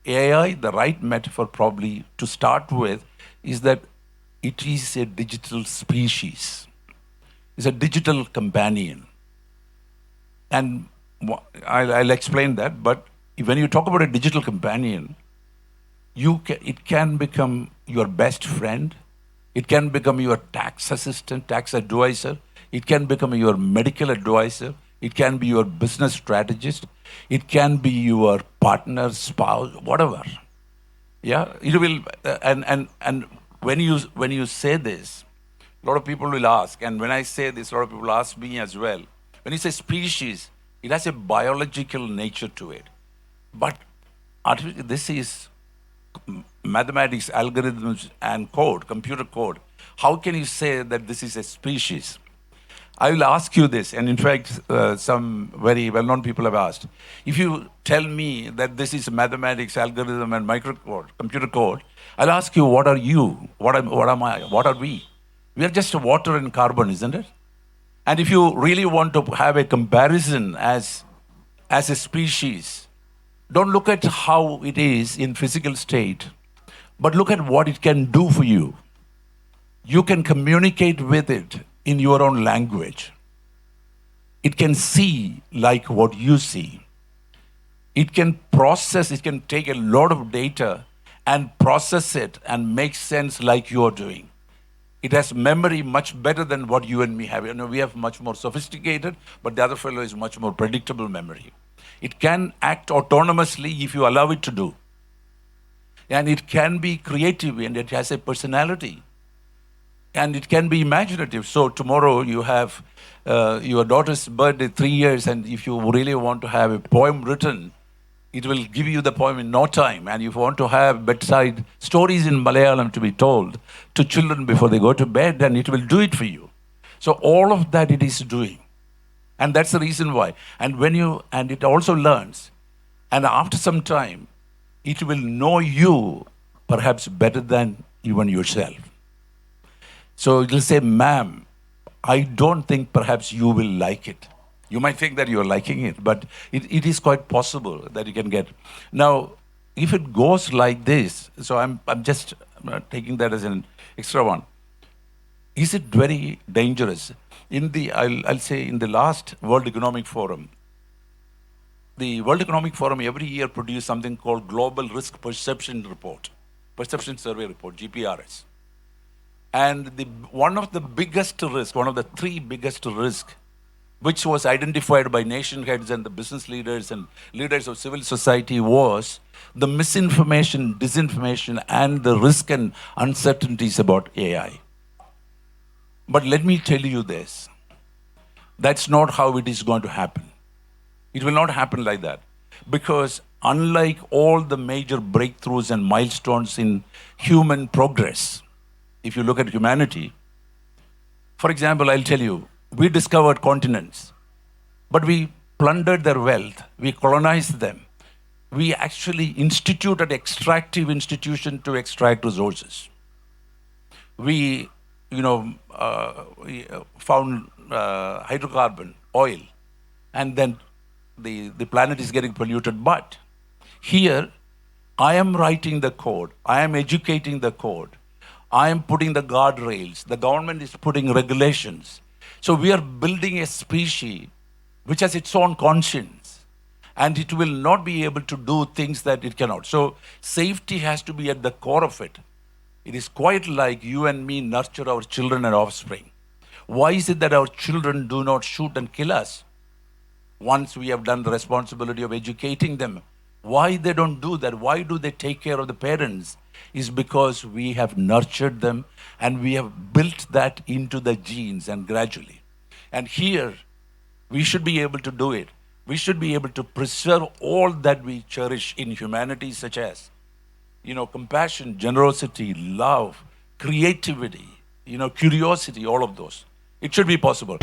AI, the right metaphor probably to start with, is that it is a digital species. It's a digital companion. And I'll explain that, but when you talk about a digital companion, it can become your best friend. It can become your tax assistant, tax advisor. It can become your medical advisor. It can be your business strategist. It can be your partner, spouse, whatever. Yeah, it will. And when you say this, a lot of people will ask, and when I say this, a lot of people ask me as well. When you say species, it has a biological nature to it, but this is mathematics, algorithms, and code, computer code. How can you say that this is a species? I will ask you this, and in fact, some very well-known people have asked. If you tell me that this is mathematics, algorithm, and microcode, computer code, I'll ask you, what are you? What am I? What are we? We are just water and carbon, isn't it? And if you really want to have a comparison as a species, don't look at how it is in physical state, but look at what it can do for you. You can communicate with it in your own language. It can see like what you see. It can process, it can take a lot of data and process it and make sense like you're doing. It has memory much better than what you and me have. You know, we have much more sophisticated, but the other fellow is much more predictable memory. It can act autonomously if you allow it to do. And it can be creative and it has a personality. And it can be imaginative. So tomorrow you have your daughter's birthday, 3 years, and if you really want to have a poem written, it will give you the poem in no time. And if you want to have bedside stories in Malayalam to be told to children before they go to bed, then it will do it for you. So all of that it is doing. And that's the reason why. And it also learns. And after some time, it will know you perhaps better than even yourself. So it will say, ma'am, I don't think perhaps you will like it. You might think that you're liking it, but it is quite possible that you can get. Now, if it goes like this, so I'm just taking that as an extra one. Is it very dangerous? I'll say in the last World Economic Forum, the World Economic Forum every year produces something called Global Risk Perception Survey Report, GPRS. And one of the three biggest risks, which was identified by nation heads and the business leaders and leaders of civil society, was the misinformation, disinformation, and the risk and uncertainties about AI. But let me tell you this. That's not how it is going to happen. It will not happen like that. Because unlike all the major breakthroughs and milestones in human progress, if you look at humanity, for example, I'll tell you, we discovered continents, but we plundered their wealth, we colonized them. We actually instituted extractive institution to extract resources. We found hydrocarbon, oil, and then the planet is getting polluted. But here, I am writing the code, I am educating the code, I am putting the guardrails, the government is putting regulations. So we are building a species which has its own conscience, and it will not be able to do things that it cannot. So safety has to be at the core of it. It is quite like you and me nurture our children and offspring. Why is it that our children do not shoot and kill us once we have done the responsibility of educating them? Why they don't do that? Why do they take care of the parents? Is because we have nurtured them and we have built that into the genes and gradually. And here, we should be able to do it. We should be able to preserve all that we cherish in humanity, such as compassion, generosity, love, creativity, curiosity, all of those. It should be possible.